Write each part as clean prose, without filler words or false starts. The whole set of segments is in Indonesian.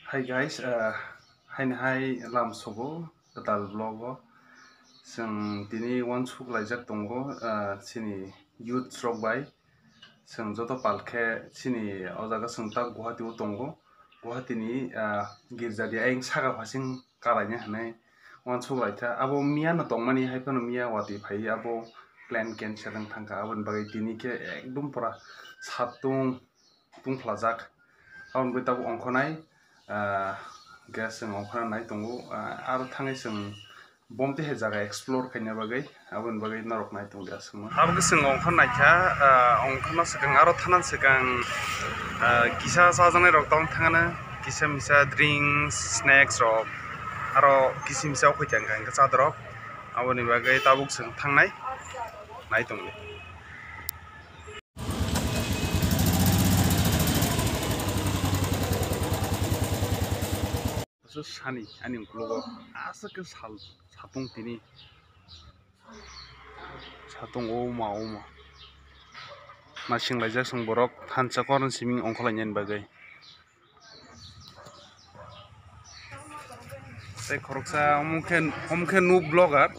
Hi guys, hai lam sobo ketal vlog seng tini wan suk laijak tongo sini youth srok bai seng joto palkhe sini o jaga seng ta Guwahati o tongo Guwahati ni girja dia aing saga phasing kalaina hanai wan suk laita abo mia no tongmani hai pano mia wati phai abo plan cancel ang thangka abon bagai tini ke ekdum pura satung tungflajak abon bai tabu ongkhonai gas seng ongkhana nai tongo aro thangai seng bomte he jaga explore kaina bagai abon bagai narok nai tongo asmo abo seng ongkhana naikha ongkhana sekang aro thanan sekang kisa sajanai rok tong thangana kisa misa drinks snacks rok aro kisi misa khoitang kang chadrok aboni bagai tabuk seng thangnai nai tongo sani ani ungklogo asa ke satung tini satung oma masing laijak seng borok hansa koron siming ongkhlainyen bagai sei khoroksa omkhe nu blogger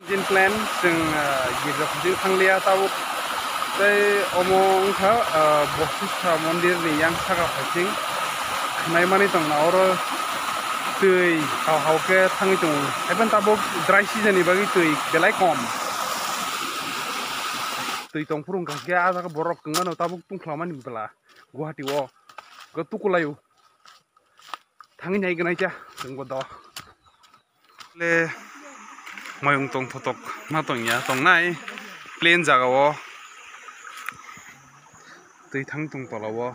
jin plan seng girja phuding thanglia tabuk sei omo ongkha bosista mondir ni yang saga phasing nai mani tong na oro tui hau ke thangi tong even tabuk dry season ni bagi tui belai kom tui tong purung ka ke aja ka borok kengano tabuk tung khlaman ni bela Guwahati o go tukulayu thangi nai gnai cha sengbo do le mayung tong photok na tong ya tong nai plain jaga o tui thang tung tolawo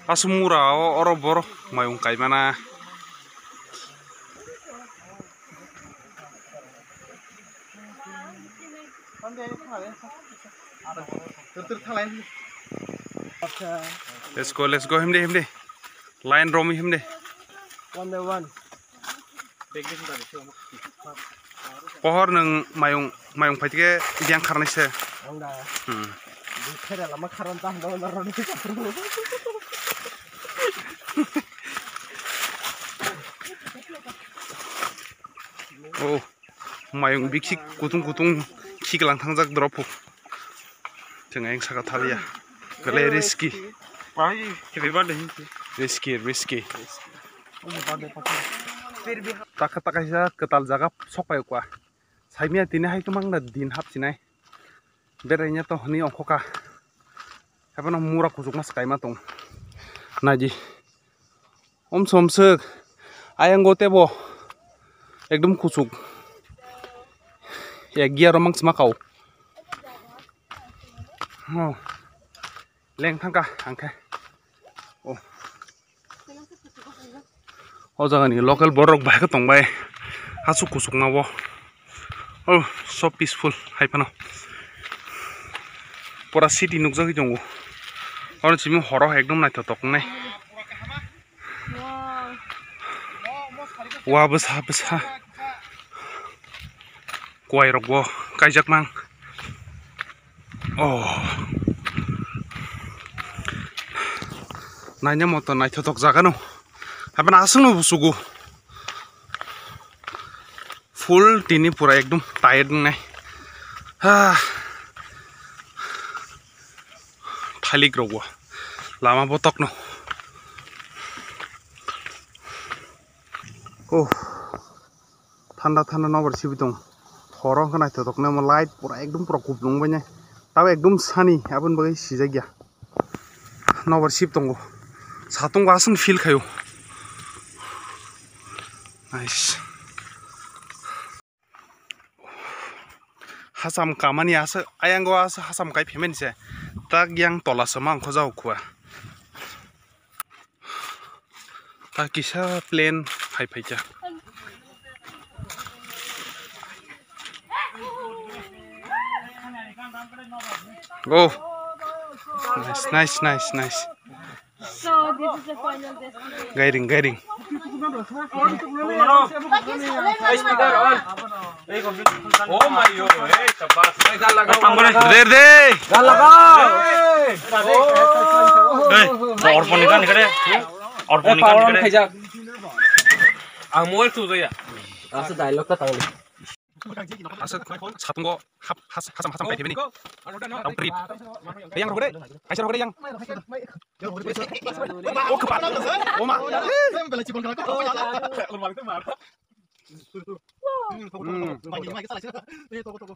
asumura o oro bor mayung kaimana let's go himde line romi himde one by one pohor nang mayung phaitike yang kharnai se angda khera lama kharon ta do na ron oh mayung biksi kutung khiglang thangjak drop jeng aing saga thalia gale risky pai happy birthday risky taka sa ketal jaga sokai kwa saimia tini hai kemang na din hap sinai berainya to ni ongkhoka habana mura kusuk mas kaima tong naji somsek ayang gotebo ekdum kusuk ya gia romang semakau oh leng thangka angke oh jaga ni local borok bai ka tong bai hasuk kusuk nawo oh so peaceful hai pano pura city nukjagui tongo oro chimi horo ekdom naithotok nai wa besa kwai rok bo kaijak mang oh nanya moto naithotok jaga no habana asung no busugu full tini pura ekdom tired nai thalik rogwa lama botok no oh thanda nobar sibitong horong kana thotok na light pura ekdom pura kuplung banya taw ekdom sunny abon bagai sijagya nobar sib tongo satung asung feel khayo nice hasam kamani asa ayango asa hasam kai phemen se tak yang tola sama khojau khwa ta kisa plane phai cha oh nice So this is the final destination. Guiding. oh my yo shabas There. gal lagao orponi kan dikade. Orponi kan dikade. Kajak. Ang mobile tuh ya. Asa dialog ta tangli. Asa satu go hasam pe bini. Tau trip. Yang rogre. Aisyah rogre yang. Oh kepat. Oh mak.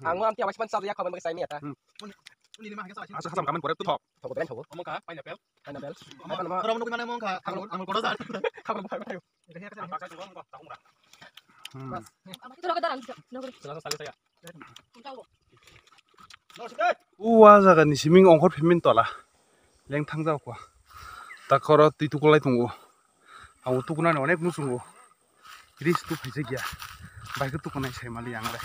Ang am tiang masih ya kawan pakai ya ta. Asa hasam kamen kore tu top. Toko ben toko. Omong ka pineapple. Pineapple. Orang menunggu mana mau kak? Ang kodo sa. Ito na kadaran. Selasa sekali saya. 우와자 가 니시밍 엉콜 핀민 떠라 랭 탕자고 딱 걸어 뒤두골라이 동고 아 우뚜구나네 어넥 무슨고 이리스 또 배적이야 마이크 뚜구나이 제말리 양래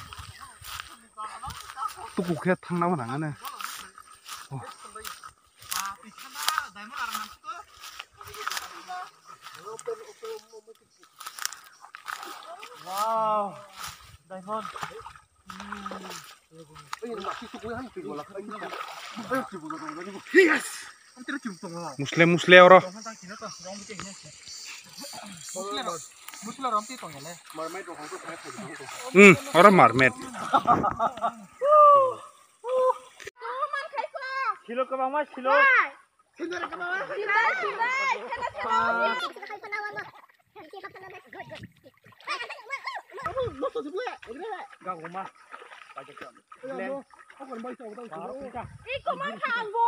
뚜구 그냥 탕 나면 안 하네 Wow, diamond. 무슬레 얼어 응 얼어 마르멧 Kilo ke bawah, kilo. Gak rumah. Ikaw man mo.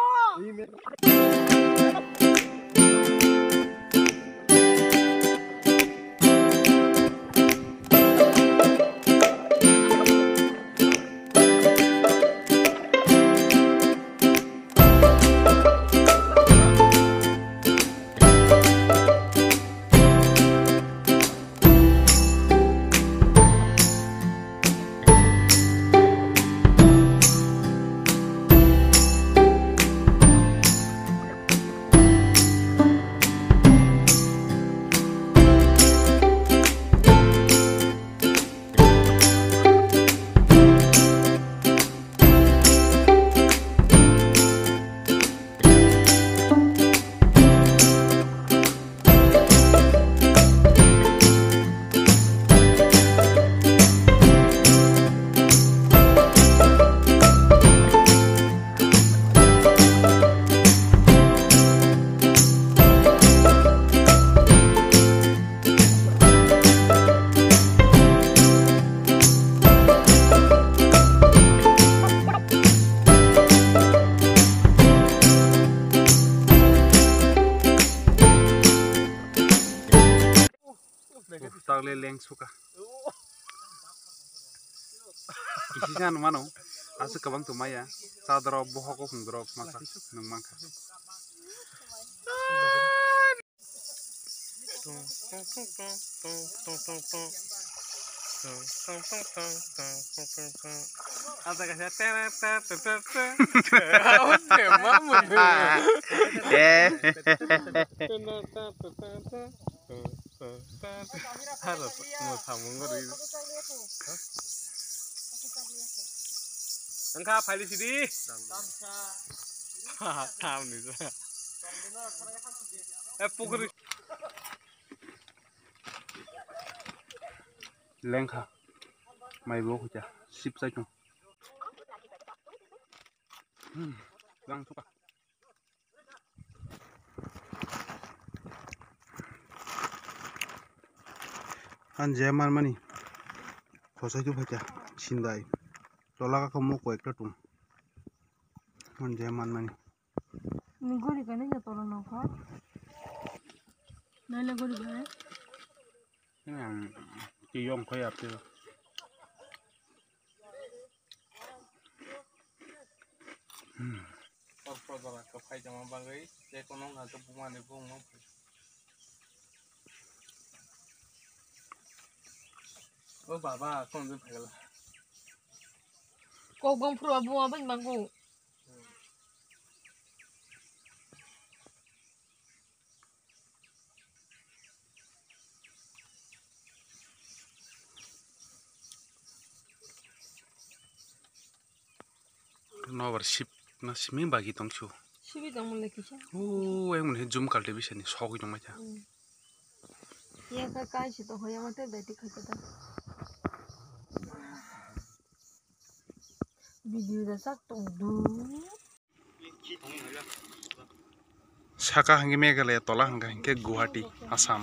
tagle leng suka kisisan mano asa kabang tumaya sadro bohoko hungdrok masa nung mangka Asa kasi harus mau sambung ke itu. Engkau apa di sini? Tahu nih. Pukul. lengka mai bo kuja sip sai chung lang suka an jaman mani khosai tu bhaja sindai lola ka kamu ko ekta tum an jaman mani Gori ka na to na ka. Nala gori ba? yang kiyong ko ya pe Produk kapai jangan banggai, saya konon atau bunga nih bunga. Oh baba, kau tu pernah. Kau gom pro bunga ba imanggo. no worship na simi bagi tongchu Sibi dong mulai kisah. yang mana zoom kali bisa nih sok itu macam. Iya kai sih tuh yang mati berarti kerja. Video dah sak tong du. Saka hangge Meghalaya tola hangge Guwahati Assam.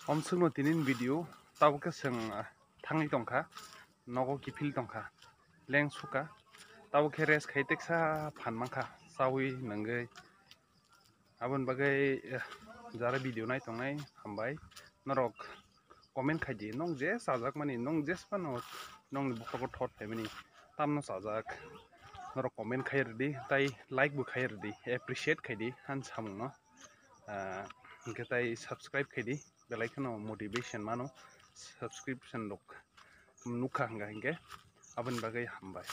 Omsung no tinin video tahu ke seng tangi tongka nogo kipil tongka leng suka tahu ke res kaitek sa pan mangka sawi nanggai abon bagai jara video nai tongnai hambai norok comment kaji nong je sajak mani nong je spano nong bukro thot family tamno sajak norok comment khair di tai like bu khair di appreciate khaidi han samung no hingke tai subscribe khaidi belai khano motivation mano subscription lok nukha hingga hingke abon bagai hambai.